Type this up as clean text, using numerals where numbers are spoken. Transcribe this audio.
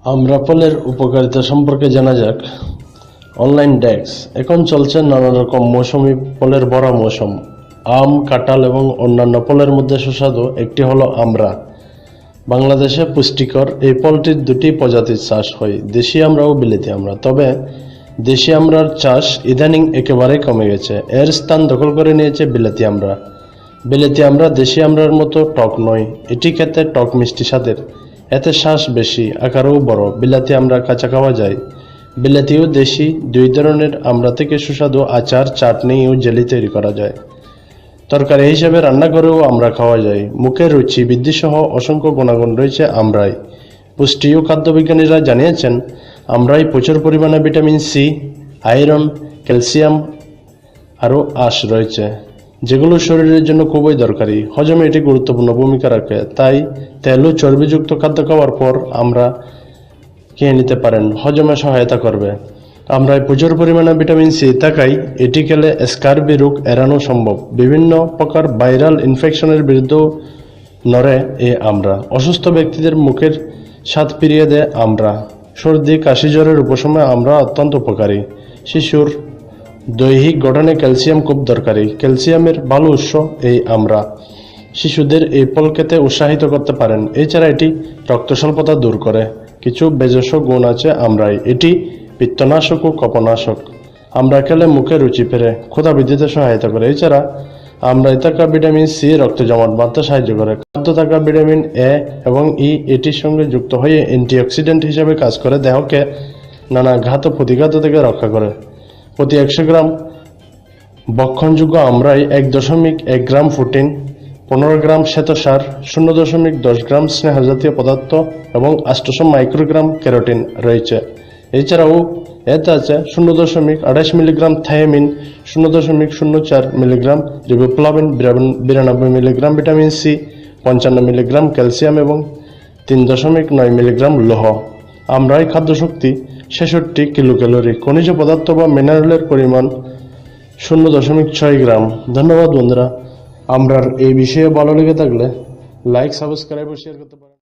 আমরা ফলের উপকারিতা সম্পর্কে জানা যাক। অনলাইন ডেস্ক এখন চলছে নানা রকম মৌসুমি ফলের বড় মৌসুম। আম, কাঁঠাল এবং অন্যান্য ফলের মধ্যে সুস্বাদু একটি হলো আমড়া। বাংলাদেশে পুষ্টিকর এই ফলটির দুটি প্রজাতির চাষ হয়, দেশি আমড়া ও বিলেতি আমড়া। তবে দেশি আমড়ার চাষ ইদানিং একেবারেই কমে গেছে, এর স্থান দখল করে নিয়েছে বিলেতি আমড়া। বিলেতি আমড়া দেশি আমড়ার মতো টক নয়, এটি খেতে টক মিষ্টি স্বাদের, এতে শ্বাস বেশি, আকারেও বড়। বিলাতি আমড়া কাঁচা খাওয়া যায়। বিলাতি ও দেশি দুই ধরনের আমড়া থেকে সুস্বাদু আচার, চাটনি ও জেলি তৈরি করা যায়। তরকারি হিসেবে রান্না করেও আমড়া খাওয়া যায়। মুখের রুচি বৃদ্ধি সহ অসংখ্য গুণাগুণ রয়েছে আমড়ায়। পুষ্টি ও খাদ্যবিজ্ঞানীরা জানিয়েছেন, আমড়ায় প্রচুর পরিমাণে ভিটামিন সি, আয়রন, ক্যালসিয়াম আরও আঁশ রয়েছে, যেগুলো শরীরের জন্য খুবই দরকারি। হজমে এটি গুরুত্বপূর্ণ ভূমিকা রাখে। তাই তেল ও চর্বিযুক্ত খাদ্য খাওয়ার পর আমরা খেয়ে নিতে পারেন, হজমে সহায়তা করবে। আমরায় প্রচুর পরিমাণে ভিটামিন সি থাকায় এটি খেলে স্কারবি রোগ এড়ানো সম্ভব। বিভিন্ন প্রকার ভাইরাল ইনফেকশনের বিরুদ্ধেও নড়ে এই আমড়া। অসুস্থ ব্যক্তিদের মুখের স্বাদ ফিরিয়ে দেয় আমড়া। সর্দি, কাশি, জ্বরের উপশমে আমড়া অত্যন্ত উপকারী। শিশুর দৈহিক গঠনে ক্যালসিয়াম খুব দরকারি। ক্যালসিয়ামের ভালো উৎস এই আমড়া। শিশুদের এই ফল খেতে উৎসাহিত করতে পারেন। এছাড়া এটি রক্ত স্বল্পতা দূর করে। কিছু বেজস্ব গুণ আছে আমড়ায়। এটি পিত্তনাশক ও কফনাশক। আমড়া খেলে মুখে রুচি ফেরে, ক্ষুধা বৃদ্ধিতে সহায়তা করে। এছাড়া আমড়ায় থাকা ভিটামিন সি রক্ত জমাট বাঁধতে সাহায্য করে। খাদ্য থাকা ভিটামিন এ এবং ই এটির সঙ্গে যুক্ত হয়ে অ্যান্টিঅক্সিডেন্ট হিসেবে কাজ করে, দেহকে নানা ঘাত ও প্রতিঘাত থেকে রক্ষা করে। প্রতি 100 গ্রাম ভক্ষণযোগ্য আমড়ায় 1.1 গ্রাম প্রোটিন, 15 গ্রাম শ্বেতসার, 0.10 গ্রাম স্নেহ জাতীয় পদার্থ এবং 800 মাইক্রোগ্রাম ক্যারোটিন রয়েছে। এছাড়াও এতে আছে 0.28 milligram thiamine, 0.04 milligram riboflavin, 92 milligram vitamin C, 55 milligram calcium এবং 3.9 মিলিগ্রাম লৌহ। আমড়ায় খাদ্যশক্তি 66 কিলোক্যালোরি, খনিজ পদার্থ বা মিনারেলের পরিমাণ 0.6 গ্রাম। ধন্যবাদ বন্ধুরা। আমরার এই বিষয়ে ভালো লেগে থাকলে লাইক, সাবস্ক্রাইব ও শেয়ার করতে পারেন।